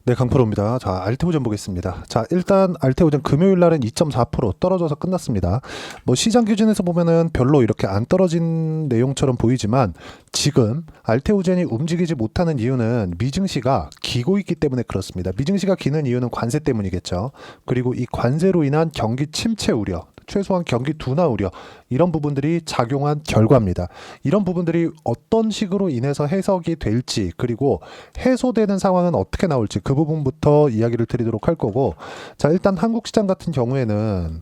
네, 강프로입니다. 자, 알테오전 보겠습니다. 자, 일단 알테오전 금요일 날은 2.4% 떨어져서 끝났습니다. 뭐 시장 기준에서 보면은 별로 이렇게 안 떨어진 내용처럼 보이지만 지금 알테오젠이 움직이지 못하는 이유는 미증시가 기고 있기 때문에 그렇습니다. 미증시가 기는 이유는 관세 때문이겠죠. 그리고 이 관세로 인한 경기 침체 우려, 최소한 경기 둔화 우려, 이런 부분들이 작용한 결과입니다. 이런 부분들이 어떤 식으로 인해서 해석이 될지, 그리고 해소되는 상황은 어떻게 나올지 그 부분부터 이야기를 드리도록 할 거고, 자, 일단 한국 시장 같은 경우에는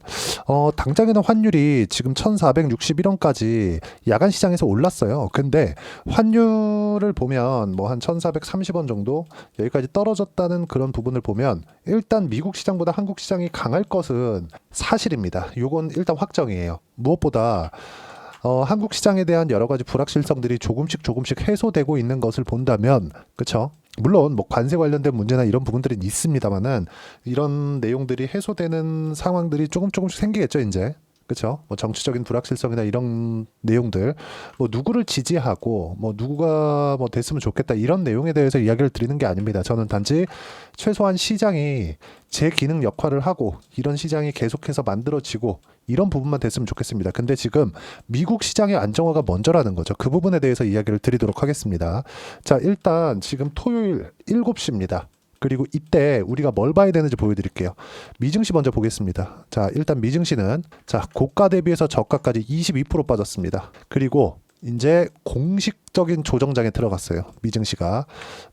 당장에는 환율이 지금 1461원까지 야간 시장에서 올랐어요. 근데 환율을 보면 뭐 한 1430원 정도 여기까지 떨어졌다는 그런 부분을 보면 일단 미국 시장보다 한국 시장이 강할 것은 사실입니다. 요건 일단 확정이에요. 무엇보다 한국 시장에 대한 여러 가지 불확실성들이 조금씩 해소되고 있는 것을 본다면, 그쵸? 물론 뭐 관세 관련된 문제나 이런 부분들은 있습니다만은 이런 내용들이 해소되는 상황들이 조금씩 생기겠죠, 이제. 그쵸? 뭐 정치적인 불확실성이나 이런 내용들, 뭐 누구를 지지하고 뭐 누구가 뭐 됐으면 좋겠다 이런 내용에 대해서 이야기를 드리는 게 아닙니다. 저는 단지 최소한 시장이 제 기능 역할을 하고 이런 시장이 계속해서 만들어지고 이런 부분만 됐으면 좋겠습니다. 근데 지금 미국 시장의 안정화가 먼저라는 거죠. 그 부분에 대해서 이야기를 드리도록 하겠습니다. 자, 일단 지금 토요일 7시입니다. 그리고 이때 우리가 뭘 봐야 되는지 보여드릴게요. 미증시 먼저 보겠습니다. 자, 일단 미증시는 자, 고가 대비해서 저가까지 22% 빠졌습니다. 그리고 이제 공식적인 조정장에 들어갔어요. 미증시가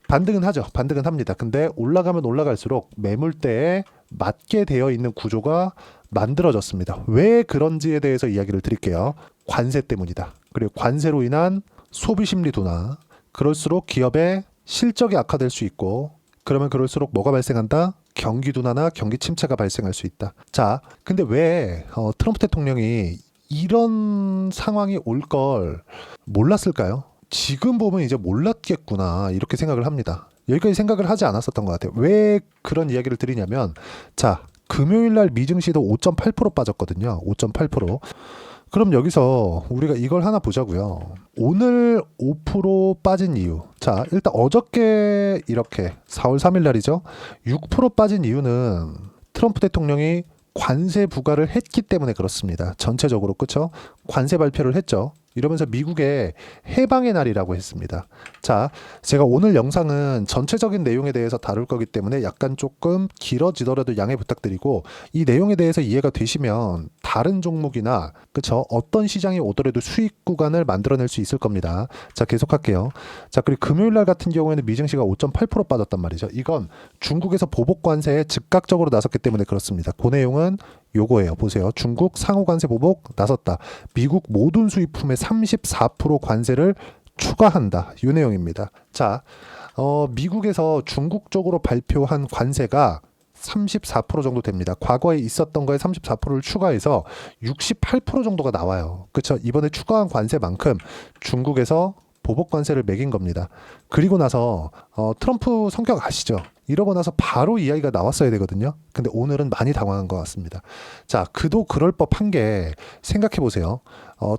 반등은 하죠. 반등은 합니다. 근데 올라가면 올라갈수록 매물대에 맞게 되어 있는 구조가 만들어졌습니다. 왜 그런지에 대해서 이야기를 드릴게요. 관세 때문이다. 그리고 관세로 인한 소비 심리 둔화. 그럴수록 기업의 실적이 악화될 수 있고, 그러면 그럴수록 뭐가 발생한다? 경기 둔화나 경기 침체가 발생할 수 있다. 자, 근데 왜 트럼프 대통령이 이런 상황이 올 걸 몰랐을까요? 지금 보면 이제 몰랐겠구나 이렇게 생각을 합니다. 여기까지 생각을 하지 않았었던 것 같아요. 왜 그런 이야기를 드리냐면, 자, 금요일 날 미증시도 5.8% 빠졌거든요. 5.8%. 그럼 여기서 우리가 이걸 하나 보자고요. 오늘 5% 빠진 이유. 자, 일단 어저께 이렇게 4월 3일 날이죠. 6% 빠진 이유는 트럼프 대통령이 관세 부과를 했기 때문에 그렇습니다. 전체적으로, 그쵸? 관세 발표를 했죠. 이러면서 미국의 해방의 날이라고 했습니다. 자, 제가 오늘 영상은 전체적인 내용에 대해서 다룰 거기 때문에 약간 조금 길어지더라도 양해 부탁드리고, 이 내용에 대해서 이해가 되시면 다른 종목이나, 그쵸? 어떤 시장이 오더라도 수익 구간을 만들어낼 수 있을 겁니다. 자, 계속할게요. 자, 그리고 금요일 날 같은 경우에는 미증시가 5.8% 빠졌단 말이죠. 이건 중국에서 보복 관세에 즉각적으로 나섰기 때문에 그렇습니다. 그 내용은 요거예요. 보세요. 중국 상호 관세 보복 나섰다. 미국 모든 수입품에 34% 관세를 추가한다. 이 내용입니다. 자, 미국에서 중국 쪽으로 발표한 관세가 34% 정도 됩니다. 과거에 있었던 거에 34%를 추가해서 68% 정도가 나와요. 그렇죠? 이번에 추가한 관세만큼 중국에서 보복 관세를 매긴 겁니다. 그리고 나서 트럼프 성격 아시죠? 이러고 나서 바로 이야기가 나왔어야 되거든요. 근데 오늘은 많이 당황한 것 같습니다. 자, 그도 그럴 법한 게, 생각해 보세요.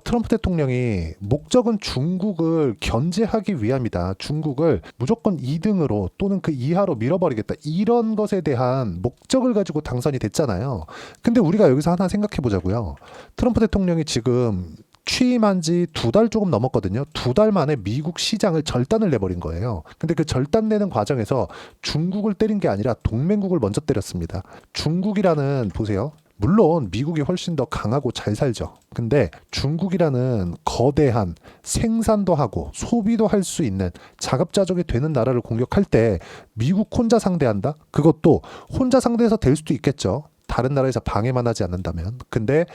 트럼프 대통령이 목적은 중국을 견제하기 위함이다. 중국을 무조건 2등으로 또는 그 이하로 밀어버리겠다. 이런 것에 대한 목적을 가지고 당선이 됐잖아요. 근데 우리가 여기서 하나 생각해 보자고요. 트럼프 대통령이 지금 취임한 지 2달 조금 넘었거든요. 2달 만에 미국 시장을 절단을 내버린 거예요. 근데 그 절단내는 과정에서 중국을 때린 게 아니라 동맹국을 먼저 때렸습니다. 중국이라는, 보세요. 물론 미국이 훨씬 더 강하고 잘 살죠. 근데 중국이라는 거대한 생산도 하고 소비도 할 수 있는 자급자족이 되는 나라를 공격할 때 미국 혼자 상대한다? 그것도 혼자 상대해서 될 수도 있겠죠. 다른 나라에서 방해만 하지 않는다면. 근데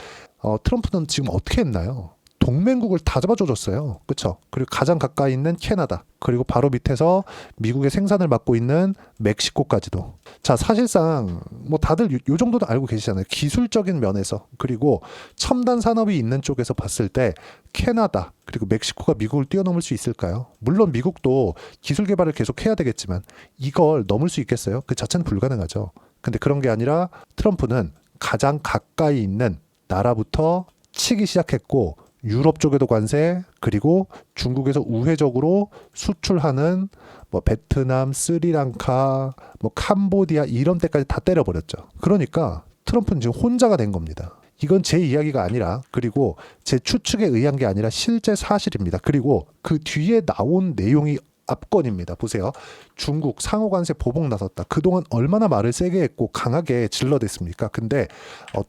트럼프는 지금 어떻게 했나요? 동맹국을 다 잡아줘줬어요. 그쵸? 그리고 가장 가까이 있는 캐나다, 그리고 바로 밑에서 미국의 생산을 맡고 있는 멕시코까지도. 자, 사실상 뭐 다들 요 정도는 알고 계시잖아요. 기술적인 면에서, 그리고 첨단 산업이 있는 쪽에서 봤을 때 캐나다 그리고 멕시코가 미국을 뛰어넘을 수 있을까요? 물론 미국도 기술 개발을 계속 해야 되겠지만 이걸 넘을 수 있겠어요? 그 자체는 불가능하죠. 근데 그런 게 아니라 트럼프는 가장 가까이 있는 나라부터 치기 시작했고, 유럽 쪽에도 관세, 그리고 중국에서 우회적으로 수출하는 뭐 베트남, 스리랑카, 뭐 캄보디아 이런 데까지 다 때려버렸죠. 그러니까 트럼프는 지금 혼자가 된 겁니다. 이건 제 이야기가 아니라, 그리고 제 추측에 의한 게 아니라 실제 사실입니다. 그리고 그 뒤에 나온 내용이 압권입니다. 보세요. 중국 상호관세 보복 나섰다. 그동안 얼마나 말을 세게 했고 강하게 질러댔습니까? 근데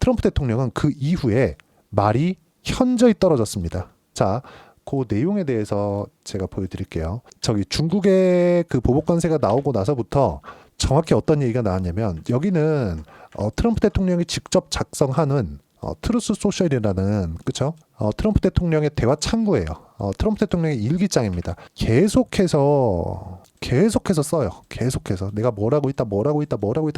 트럼프 대통령은 그 이후에 말이 현저히 떨어졌습니다. 자, 그 내용에 대해서 제가 보여드릴게요. 저기 중국의 그 보복관세가 나오고 나서부터 정확히 어떤 얘기가 나왔냐면, 여기는 트럼프 대통령이 직접 작성하는 트루스 소셜이라는, 그쵸? 트럼프 대통령의 대화 창구예요. 트럼프 대통령의 일기장입니다. 계속해서 써요. 계속해서 내가 뭐라고 있다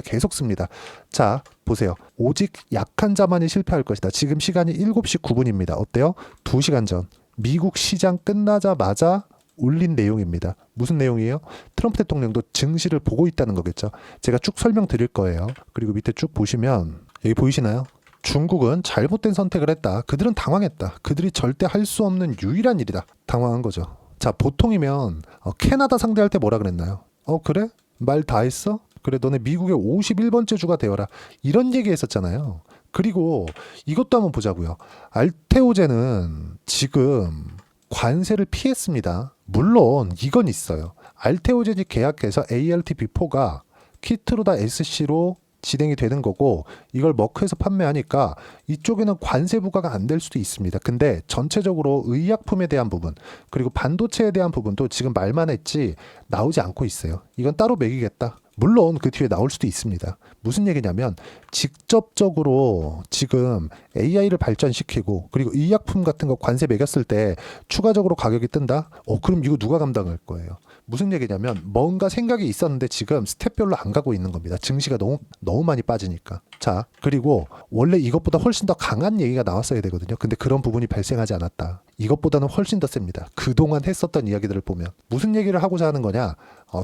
계속 씁니다. 자, 보세요. 오직 약한 자만이 실패할 것이다. 지금 시간이 7시 9분입니다. 어때요? 2시간 전 미국 시장 끝나자마자 올린 내용입니다. 무슨 내용이에요? 트럼프 대통령도 증시를 보고 있다는 거겠죠. 제가 쭉 설명드릴 거예요. 그리고 밑에 쭉 보시면 여기 보이시나요? 중국은 잘못된 선택을 했다. 그들은 당황했다. 그들이 절대 할 수 없는 유일한 일이다. 당황한 거죠. 자, 보통이면 캐나다 상대할 때 뭐라 그랬나요? 그래? 말 다 했어? 그래, 너네 미국의 51번째 주가 되어라. 이런 얘기 했었잖아요. 그리고 이것도 한번 보자고요. 알테오젠은 지금 관세를 피했습니다. 물론 이건 있어요. 알테오젠이 계약해서 ALTB4가 키트로다 SC로 진행이 되는 거고, 이걸 머크에서 판매하니까 이쪽에는 관세 부과가 안 될 수도 있습니다. 근데 전체적으로 의약품에 대한 부분, 그리고 반도체에 대한 부분도 지금 말만 했지 나오지 않고 있어요. 이건 따로 매기겠다. 물론 그 뒤에 나올 수도 있습니다. 무슨 얘기냐면, 직접적으로 지금 AI를 발전시키고 그리고 의약품 같은 거 관세 매겼을 때 추가적으로 가격이 뜬다? 그럼 이거 누가 감당할 거예요? 무슨 얘기냐면, 뭔가 생각이 있었는데 지금 스텝별로 안 가고 있는 겁니다. 증시가 너무 많이 빠지니까. 자, 그리고 원래 이것보다 훨씬 더 강한 얘기가 나왔어야 되거든요. 근데 그런 부분이 발생하지 않았다. 이것보다는 훨씬 더 셉니다. 그동안 했었던 이야기들을 보면 무슨 얘기를 하고자 하는 거냐?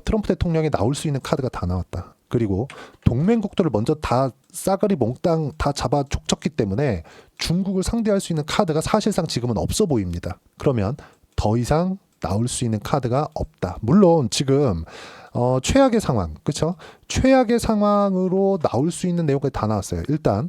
트럼프 대통령이 나올 수 있는 카드가 다 나왔다. 그리고 동맹국들을 먼저 다 싸그리 몽땅 다 잡아 족쳤기 때문에 중국을 상대할 수 있는 카드가 사실상 지금은 없어 보입니다. 그러면 더 이상 나올 수 있는 카드가 없다. 물론 지금 최악의 상황, 그렇죠? 최악의 상황으로 나올 수 있는 내용까지 다 나왔어요. 일단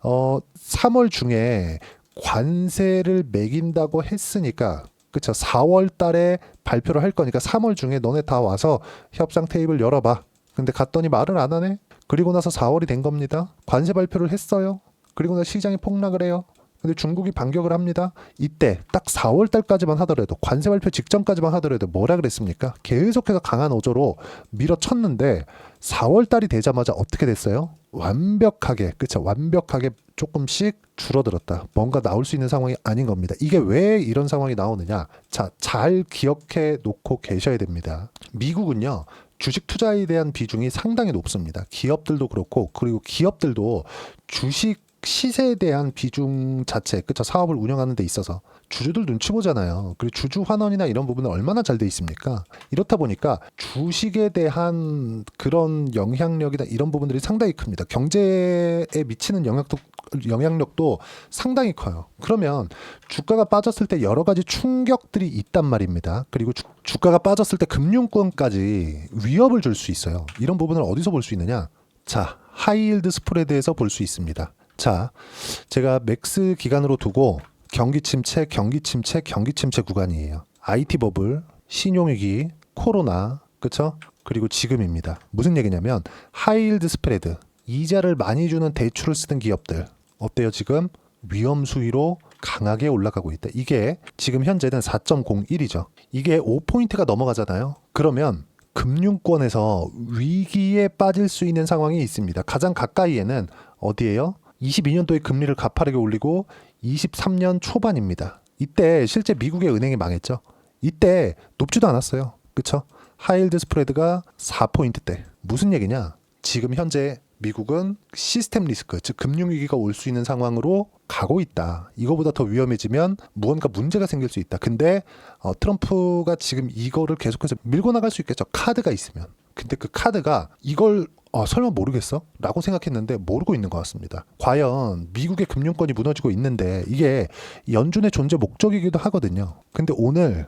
3월 중에 관세를 매긴다고 했으니까, 그쵸? 4월 달에 발표를 할 거니까 3월 중에 너네 다 와서 협상 테이블 열어봐. 근데 갔더니 말을 안 하네? 그리고 나서 4월이 된 겁니다. 관세 발표를 했어요. 그리고 나서 시장이 폭락을 해요. 근데 중국이 반격을 합니다. 이때 딱 4월 달까지만 하더라도, 관세 발표 직전까지만 하더라도 뭐라 그랬습니까? 계속해서 강한 어조로 밀어쳤는데 4월 달이 되자마자 어떻게 됐어요? 완벽하게, 그쵸? 완벽하게 조금씩 줄어들었다. 뭔가 나올 수 있는 상황이 아닌 겁니다. 이게 왜 이런 상황이 나오느냐? 자, 잘 기억해 놓고 계셔야 됩니다. 미국은요, 주식 투자에 대한 비중이 상당히 높습니다. 기업들도 그렇고, 그리고 기업들도 주식 시세에 대한 비중 자체, 그쵸? 사업을 운영하는 데 있어서 주주들 눈치 보잖아요. 그리고 주주 환원이나 이런 부분은 얼마나 잘 돼 있습니까? 이렇다 보니까 주식에 대한 그런 영향력이나 이런 부분들이 상당히 큽니다. 경제에 미치는 영향력도 상당히 커요. 그러면 주가가 빠졌을 때 여러 가지 충격들이 있단 말입니다. 그리고 주가가 빠졌을 때 금융권까지 위협을 줄 수 있어요. 이런 부분을 어디서 볼 수 있느냐? 자, 하이힐드 스프레드에서 볼 수 있습니다. 자, 제가 맥스 기간으로 두고 경기 침체 구간이에요. IT 버블, 신용위기, 코로나, 그쵸? 그리고 지금입니다. 무슨 얘기냐면, 하이힐드 스프레드, 이자를 많이 주는 대출을 쓰는 기업들 어때요? 지금 위험 수위로 강하게 올라가고 있다. 이게 지금 현재는 4.01이죠. 이게 5포인트가 넘어가잖아요. 그러면 금융권에서 위기에 빠질 수 있는 상황이 있습니다. 가장 가까이에는 어디예요? 22년도에 금리를 가파르게 올리고 23년 초반입니다. 이때 실제 미국의 은행이 망했죠. 이때 높지도 않았어요. 그쵸? 하이힐드 스프레드가 4포인트대. 무슨 얘기냐? 지금 현재 미국은 시스템 리스크, 즉 금융위기가 올 수 있는 상황으로 가고 있다. 이거보다 더 위험해지면 무언가 문제가 생길 수 있다. 근데 트럼프가 지금 이거를 계속해서 밀고 나갈 수 있겠죠. 카드가 있으면. 근데 그 카드가 이걸 설마 모르겠어? 라고 생각했는데 모르고 있는 것 같습니다. 과연 미국의 금융권이 무너지고 있는데 이게 연준의 존재 목적이기도 하거든요. 근데 오늘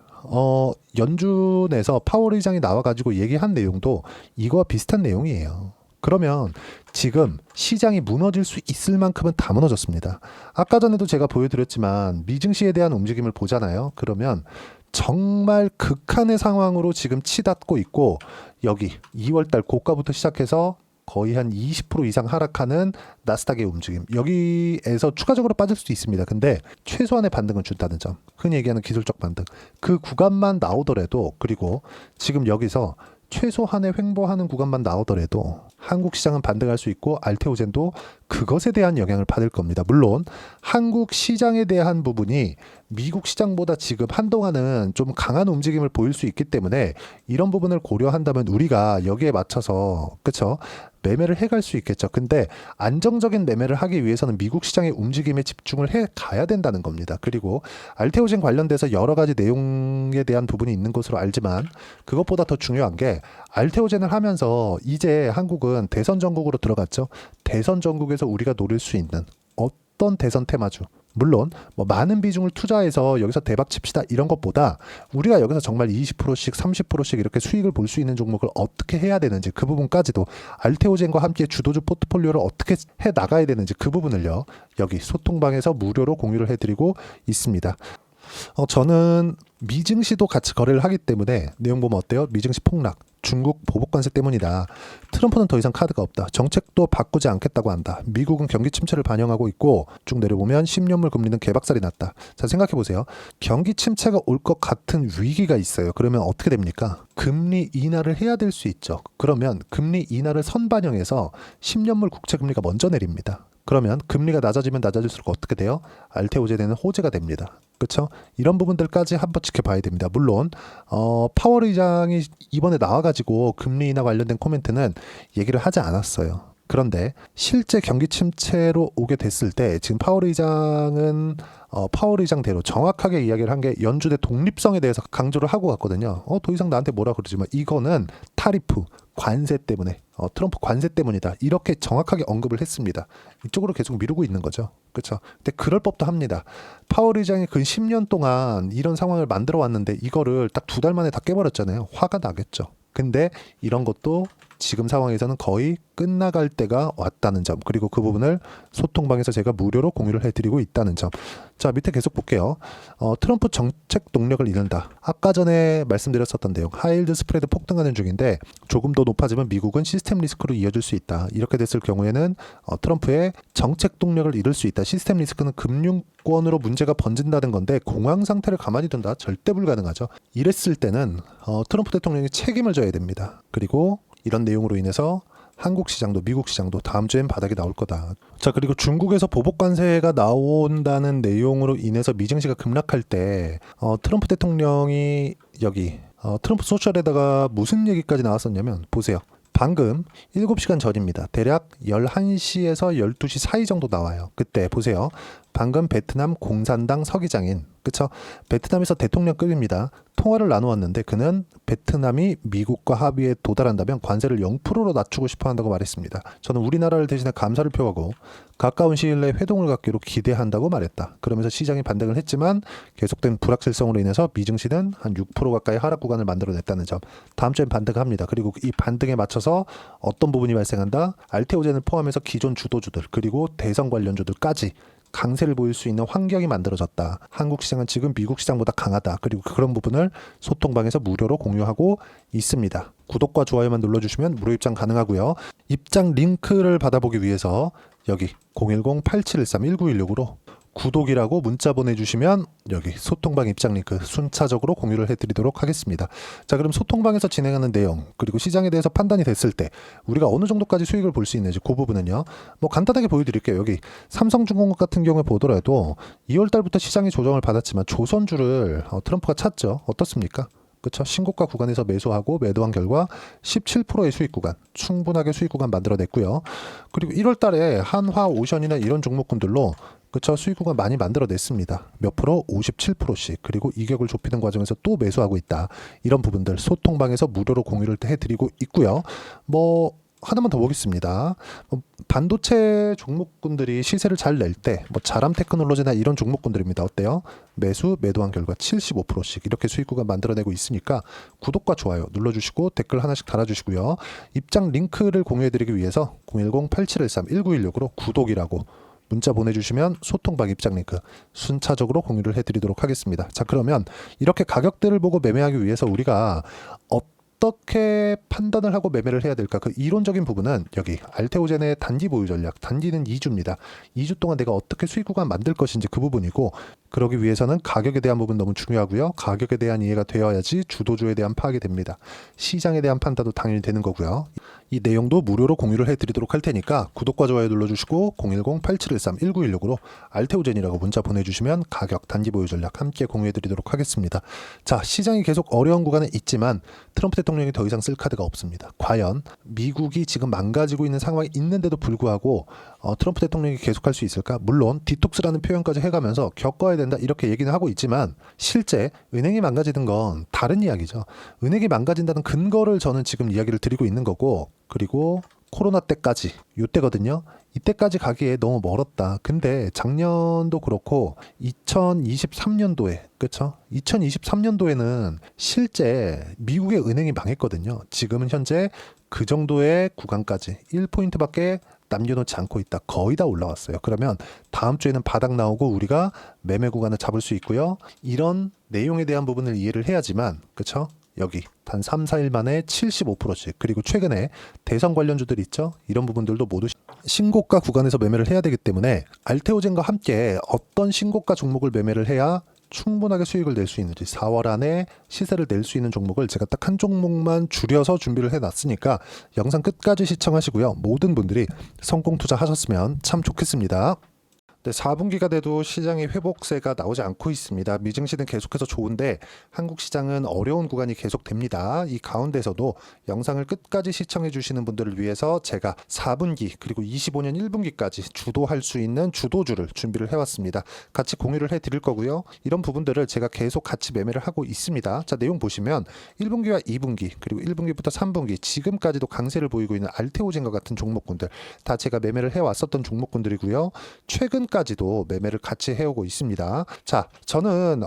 연준에서 파월 의장이 나와가지고 얘기한 내용도 이거와 비슷한 내용이에요. 그러면 지금 시장이 무너질 수 있을 만큼은 다 무너졌습니다. 아까 전에도 제가 보여드렸지만 미증시에 대한 움직임을 보잖아요. 그러면 정말 극한의 상황으로 지금 치닫고 있고, 여기 2월달 고가부터 시작해서 거의 한 20% 이상 하락하는 나스닥의 움직임, 여기에서 추가적으로 빠질 수도 있습니다. 근데 최소한의 반등은 준다는 점, 흔히 얘기하는 기술적 반등, 그 구간만 나오더라도, 그리고 지금 여기서 최소한의 횡보하는 구간만 나오더라도 한국 시장은 반등할 수 있고 알테오젠도 그것에 대한 영향을 받을 겁니다. 물론 한국 시장에 대한 부분이 미국 시장보다 지금 한동안은 좀 강한 움직임을 보일 수 있기 때문에 이런 부분을 고려한다면 우리가 여기에 맞춰서, 그쵸, 매매를 해갈 수 있겠죠. 근데 안정적인 매매를 하기 위해서는 미국 시장의 움직임에 집중을 해 가야 된다는 겁니다. 그리고 알테오젠 관련돼서 여러 가지 내용에 대한 부분이 있는 것으로 알지만, 그것보다 더 중요한 게 알테오젠을 하면서 이제 한국은 대선 전국으로 들어갔죠. 대선 전국에서 우리가 노릴 수 있는 어떤 대선 테마주, 물론 뭐 많은 비중을 투자해서 여기서 대박 칩시다 이런 것보다 우리가 여기서 정말 20%씩 30%씩 이렇게 수익을 볼 수 있는 종목을 어떻게 해야 되는지, 그 부분까지도 알테오젠과 함께 주도주 포트폴리오를 어떻게 해 나가야 되는지, 그 부분을요 여기 소통방에서 무료로 공유를 해드리고 있습니다. 저는 미증시도 같이 거래를 하기 때문에 내용 보면 어때요? 미증시 폭락, 중국 보복 관세 때문이다. 트럼프는 더 이상 카드가 없다. 정책도 바꾸지 않겠다고 한다. 미국은 경기 침체를 반영하고 있고, 쭉 내려보면 10년물 금리는 개박살이 났다. 자, 생각해 보세요. 경기 침체가 올 것 같은 위기가 있어요. 그러면 어떻게 됩니까? 금리 인하를 해야 될 수 있죠. 그러면 금리 인하를 선반영해서 10년물 국채 금리가 먼저 내립니다. 그러면 금리가 낮아지면 낮아질수록 어떻게 돼요? 알테오젠에는 호재가 됩니다. 그렇죠? 이런 부분들까지 한번 지켜봐야 됩니다. 물론 파월 의장이 이번에 나와가지고 금리 인하 관련된 코멘트는 얘기를 하지 않았어요. 그런데 실제 경기 침체로 오게 됐을 때 지금 파월 의장은 파월 의장대로 정확하게 이야기를 한 게 연준의 독립성에 대해서 강조를 하고 갔거든요. 더 이상 나한테 뭐라 그러지만 이거는 타리프, 관세 때문에, 트럼프 관세 때문이다, 이렇게 정확하게 언급을 했습니다. 이쪽으로 계속 미루고 있는 거죠. 그렇죠? 근데 그럴 법도 합니다. 파월 의장이 근 10년 동안 이런 상황을 만들어 왔는데 이거를 딱 2달 만에 다 깨버렸잖아요. 화가 나겠죠. 근데 이런 것도 지금 상황에서는 거의 끝나갈 때가 왔다는 점, 그리고 그 부분을 소통방에서 제가 무료로 공유를 해드리고 있다는 점. 자, 밑에 계속 볼게요. 트럼프 정책 동력을 잃는다. 아까 전에 말씀드렸었던 내용, 하이힐드 스프레드 폭등하는 중인데 조금 더 높아지면 미국은 시스템 리스크로 이어질 수 있다. 이렇게 됐을 경우에는 트럼프의 정책 동력을 잃을 수 있다. 시스템 리스크는 금융권으로 문제가 번진다는 건데 공황 상태를 가만히 둔다? 절대 불가능하죠. 이랬을 때는 트럼프 대통령이 책임을 져야 됩니다. 그리고 이런 내용으로 인해서 한국 시장도 미국 시장도 다음 주엔 바닥이 나올 거다. 자, 그리고 중국에서 보복 관세가 나온다는 내용으로 인해서 미증시가 급락할 때 트럼프 대통령이 여기 트럼프 소셜에다가 무슨 얘기까지 나왔었냐면, 보세요. 방금 7시간 전입니다. 대략 11시에서 12시 사이 정도 나와요. 그때 보세요. 방금 베트남 공산당 서기장인, 그쵸? 베트남에서 대통령급입니다. 통화를 나누었는데 그는 베트남이 미국과 합의에 도달한다면 관세를 0%로 낮추고 싶어 한다고 말했습니다. 저는 우리나라를 대신해 감사를 표하고 가까운 시일 내에 회동을 갖기로 기대한다고 말했다. 그러면서 시장이 반등을 했지만 계속된 불확실성으로 인해서 미증시는 한 6% 가까이 하락 구간을 만들어냈다는 점. 다음 주엔 반등합니다. 그리고 이 반등에 맞춰서 어떤 부분이 발생한다? 알테오젠을 포함해서 기존 주도주들, 그리고 대선 관련주들까지 강세를 보일 수 있는 환경이 만들어졌다. 한국 시장은 지금 미국 시장보다 강하다. 그리고 그런 부분을 소통방에서 무료로 공유하고 있습니다. 구독과 좋아요만 눌러주시면 무료 입장 가능하고요. 입장 링크를 받아보기 위해서 여기 010-8713-1916으로 구독이라고 문자 보내주시면 여기 소통방 입장 링크 순차적으로 공유를 해드리도록 하겠습니다. 자, 그럼 소통방에서 진행하는 내용, 그리고 시장에 대해서 판단이 됐을 때 우리가 어느 정도까지 수익을 볼 수 있는지, 그 부분은요 뭐 간단하게 보여드릴게요. 여기 삼성중공업 같은 경우에 보더라도 2월달부터 시장이 조정을 받았지만 조선주를 트럼프가 찼죠. 어떻습니까? 그쵸? 신고가 구간에서 매수하고 매도한 결과 17%의 수익 구간, 충분하게 수익 구간 만들어냈고요. 그리고 1월 달에 한화, 오션이나 이런 종목군들로, 그쵸, 수익 구간 많이 만들어냈습니다. 몇 프로? 57%씩. 그리고 이격을 좁히는 과정에서 또 매수하고 있다. 이런 부분들 소통방에서 무료로 공유를 해드리고 있고요. 뭐 하나만 더 보겠습니다. 반도체 종목군들이 시세를 잘 낼 때 자람 테크놀로지나 이런 종목군들입니다. 어때요? 매도한 결과 75%씩 이렇게 수익 구간 만들어내고 있으니까 구독과 좋아요 눌러주시고 댓글 하나씩 달아주시고요. 입장 링크를 공유해드리기 위해서 010-8713-1916으로 구독이라고 문자 보내주시면 소통방 입장 링크 순차적으로 공유를 해드리도록 하겠습니다. 자, 그러면 이렇게 가격대를 보고 매매하기 위해서 우리가 어떻게 판단을 하고 매매를 해야 될까? 그 이론적인 부분은 여기 알테오젠의 단기 보유 전략, 단기는 2주입니다. 2주 동안 내가 어떻게 수익 구간 만들 것인지 그 부분이고, 그러기 위해서는 가격에 대한 부분 너무 중요하고요. 가격에 대한 이해가 되어야지 주도주에 대한 파악이 됩니다. 시장에 대한 판단도 당연히 되는 거고요. 이 내용도 무료로 공유를 해드리도록 할 테니까 구독과 좋아요 눌러주시고 010-8713-1916으로 알테오젠이라고 문자 보내주시면 가격, 단기 보유 전략 함께 공유해드리도록 하겠습니다. 자, 시장이 계속 어려운 구간에 있지만 트럼프 대통령이 더 이상 쓸 카드가 없습니다. 과연 미국이 지금 망가지고 있는 상황이 있는데도 불구하고 트럼프 대통령이 계속할 수 있을까? 물론 디톡스라는 표현까지 해가면서 겪어야 된다 이렇게 얘기는 하고 있지만 실제 은행이 망가지는 건 다른 이야기죠. 은행이 망가진다는 근거를 저는 지금 이야기를 드리고 있는 거고, 그리고 코로나 때까지 이때거든요. 이때까지 가기에 너무 멀었다. 근데 작년도 그렇고 2023년도에 그렇죠? 2023년도에는 실제 미국의 은행이 망했거든요. 지금은 현재 그 정도의 구간까지 1포인트밖에 남겨놓지 않고 있다. 거의 다 올라왔어요. 그러면 다음 주에는 바닥 나오고 우리가 매매 구간을 잡을 수 있고요. 이런 내용에 대한 부분을 이해를 해야지만, 그렇죠? 여기 단 3, 4일 만에 75%씩, 그리고 최근에 대선 관련주들 있죠? 이런 부분들도 모두 신고가 구간에서 매매를 해야 되기 때문에 알테오젠과 함께 어떤 신고가 종목을 매매를 해야 충분하게 수익을 낼 수 있는지, 4월 안에 시세를 낼 수 있는 종목을 제가 딱 한 종목만 줄여서 준비를 해놨으니까 영상 끝까지 시청하시고요. 모든 분들이 성공 투자하셨으면 참 좋겠습니다. 네, 4분기가 돼도 시장의 회복세가 나오지 않고 있습니다. 미증시는 계속해서 좋은데 한국 시장은 어려운 구간이 계속됩니다. 이 가운데서도 영상을 끝까지 시청해 주시는 분들을 위해서 제가 4분기 그리고 25년 1분기까지 주도할 수 있는 주도주를 준비를 해왔습니다. 같이 공유를 해드릴 거고요. 이런 부분들을 제가 계속 같이 매매를 하고 있습니다. 자, 내용 보시면 1분기와 2분기 그리고 1분기부터 3분기 지금까지도 강세를 보이고 있는 알테오젠과 같은 종목군들 다 제가 매매를 해왔었던 종목군들이고요. 최근까지도 매매를 같이 해오고 있습니다. 자, 저는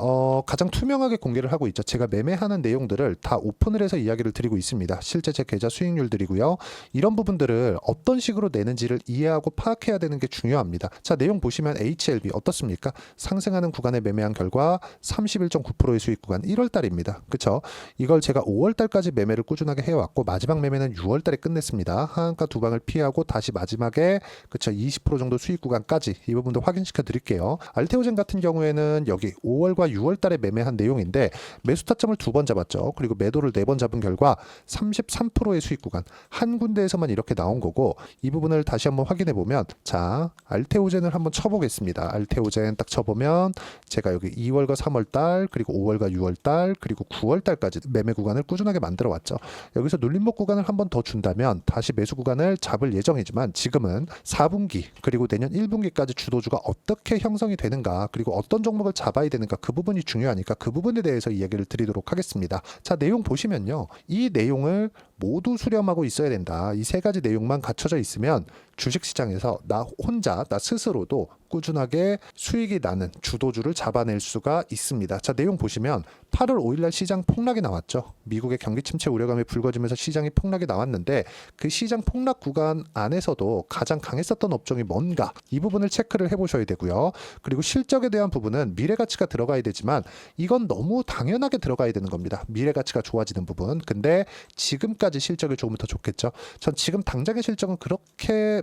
가장 투명하게 공개를 하고 있죠. 제가 매매하는 내용들을 다 오픈을 해서 이야기를 드리고 있습니다. 실제 제 계좌 수익률들이고요. 이런 부분들을 어떤 식으로 내는지를 이해하고 파악해야 되는 게 중요합니다. 자, 내용 보시면 HLB 어떻습니까? 상승하는 구간에 매매한 결과 31.9%의 수익 구간 1월 달입니다. 그렇죠? 이걸 제가 5월 달까지 매매를 꾸준하게 해왔고 마지막 매매는 6월 달에 끝냈습니다. 하한가 두 방을 피하고 다시 마지막에 그렇죠? 20% 정도 수익 구간까지 이 부분도 확인시켜 드릴게요. 알테오젠 같은 경우에는 여기 5월과 6월 달에 매매한 내용인데 매수 타점을 2번 잡았죠. 그리고 매도를 4번 잡은 결과 33%의 수익 구간 한 군데에서만 이렇게 나온 거고, 이 부분을 다시 한번 확인해 보면, 자, 알테오젠을 한번 쳐보겠습니다. 알테오젠 딱 쳐보면 제가 여기 2월과 3월 달 그리고 5월과 6월 달 그리고 9월 달까지 매매 구간을 꾸준하게 만들어 왔죠. 여기서 눌림목 구간을 한번 더 준다면 다시 매수 구간을 잡을 예정이지만 지금은 4분기 그리고 내년 1분기까지 주도주가 어떻게 형성이 되는가, 그리고 어떤 종목을 잡아야 되는가, 그 부분이 중요하니까 그 부분에 대해서 이야기를 드리도록 하겠습니다. 자, 내용 보시면요. 이 내용을 모두 수렴하고 있어야 된다. 이 세 가지 내용만 갖춰져 있으면 주식시장에서 나 혼자, 나 스스로도 꾸준하게 수익이 나는 주도주를 잡아낼 수가 있습니다. 자, 내용 보시면 8월 5일날 시장 폭락이 나왔죠. 미국의 경기 침체 우려감이 불거지면서 시장이 폭락이 나왔는데 그 시장 폭락 구간 안에서도 가장 강했었던 업종이 뭔가, 이 부분을 체크를 해보셔야 되고요. 그리고 실적에 대한 부분은 미래가치가 들어가야 되지만 이건 너무 당연하게 들어가야 되는 겁니다. 미래가치가 좋아지는 부분. 근데 지금까지 실적이 조금 더 좋겠죠. 전 지금 당장의 실적은 그렇게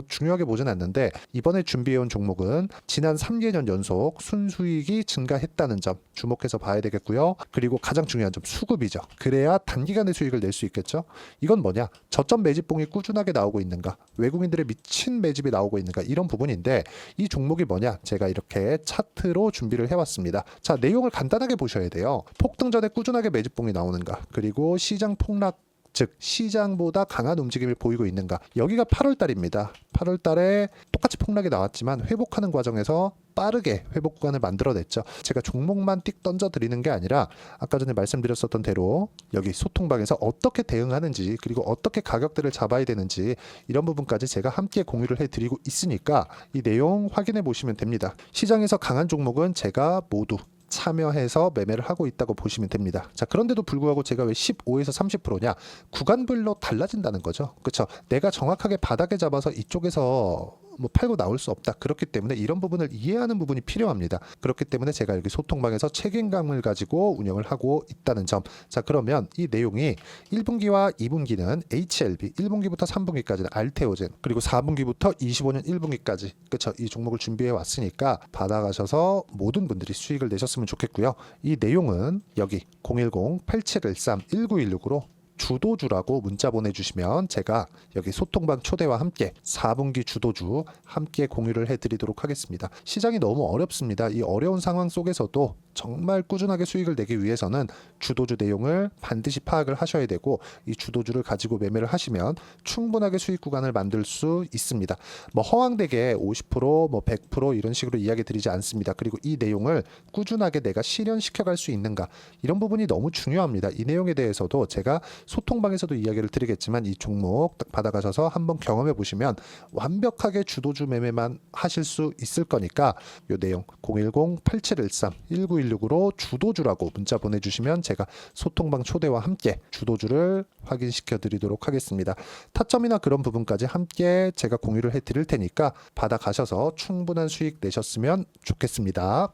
중요하게 보진 않는데 이번에 준비해온 종목은 지난 3개년 연속 순수익이 증가했다는 점 주목해서 봐야 되겠고요. 그리고 가장 중요한 점 수급이죠. 그래야 단기간에 수익을 낼 수 있겠죠. 이건 뭐냐? 저점 매집봉이 꾸준하게 나오고 있는가, 외국인들의 미친 매집이 나오고 있는가, 이런 부분인데 이 종목이 뭐냐? 제가 이렇게 차트로 준비를 해왔습니다. 자, 내용을 간단하게 보셔야 돼요. 폭등 전에 꾸준하게 매집봉이 나오는가, 그리고 시장 폭락 즉 시장보다 강한 움직임을 보이고 있는가. 여기가 8월 달입니다. 8월 달에 똑같이 폭락이 나왔지만 회복하는 과정에서 빠르게 회복 구간을 만들어냈죠. 제가 종목만 띡 던져 드리는 게 아니라 아까 전에 말씀드렸었던 대로 여기 소통방에서 어떻게 대응하는지, 그리고 어떻게 가격대를 잡아야 되는지, 이런 부분까지 제가 함께 공유를 해드리고 있으니까 이 내용 확인해 보시면 됩니다. 시장에서 강한 종목은 제가 모두 참여해서 매매를 하고 있다고 보시면 됩니다. 자, 그런데도 불구하고 제가 왜 15에서 30%냐? 구간별로 달라진다는 거죠. 그렇죠? 내가 정확하게 바닥에 잡아서 이쪽에서 뭐 팔고 나올 수 없다. 그렇기 때문에 이런 부분을 이해하는 부분이 필요합니다. 그렇기 때문에 제가 여기 소통방에서 책임감을 가지고 운영을 하고 있다는 점. 자, 그러면 이 내용이 1분기와 2분기는 HLB, 1분기부터 3분기까지는 알테오젠, 그리고 4분기부터 25년 1분기까지, 그렇죠? 이 종목을 준비해 왔으니까 받아가셔서 모든 분들이 수익을 내셨으면 좋겠고요. 이 내용은 여기 010-8713-1916으로 주도주라고 문자 보내주시면 제가 여기 소통방 초대와 함께 4분기 주도주 함께 공유를 해드리도록 하겠습니다. 시장이 너무 어렵습니다. 이 어려운 상황 속에서도 정말 꾸준하게 수익을 내기 위해서는 주도주 내용을 반드시 파악을 하셔야 되고, 이 주도주를 가지고 매매를 하시면 충분하게 수익 구간을 만들 수 있습니다. 뭐 허황되게 50%, 뭐 100% 이런 식으로 이야기 드리지 않습니다. 그리고 이 내용을 꾸준하게 내가 실현시켜 갈 수 있는가, 이런 부분이 너무 중요합니다. 이 내용에 대해서도 제가 소통방에서도 이야기를 드리겠지만 이 종목 딱 받아가셔서 한번 경험해 보시면 완벽하게 주도주 매매만 하실 수 있을 거니까 이 내용 010-8713-1916으로 주도주라고 문자 보내주시면 제가 소통방 초대와 함께 주도주를 확인시켜 드리도록 하겠습니다. 타점이나 그런 부분까지 함께 제가 공유를 해 드릴 테니까 받아가셔서 충분한 수익 내셨으면 좋겠습니다.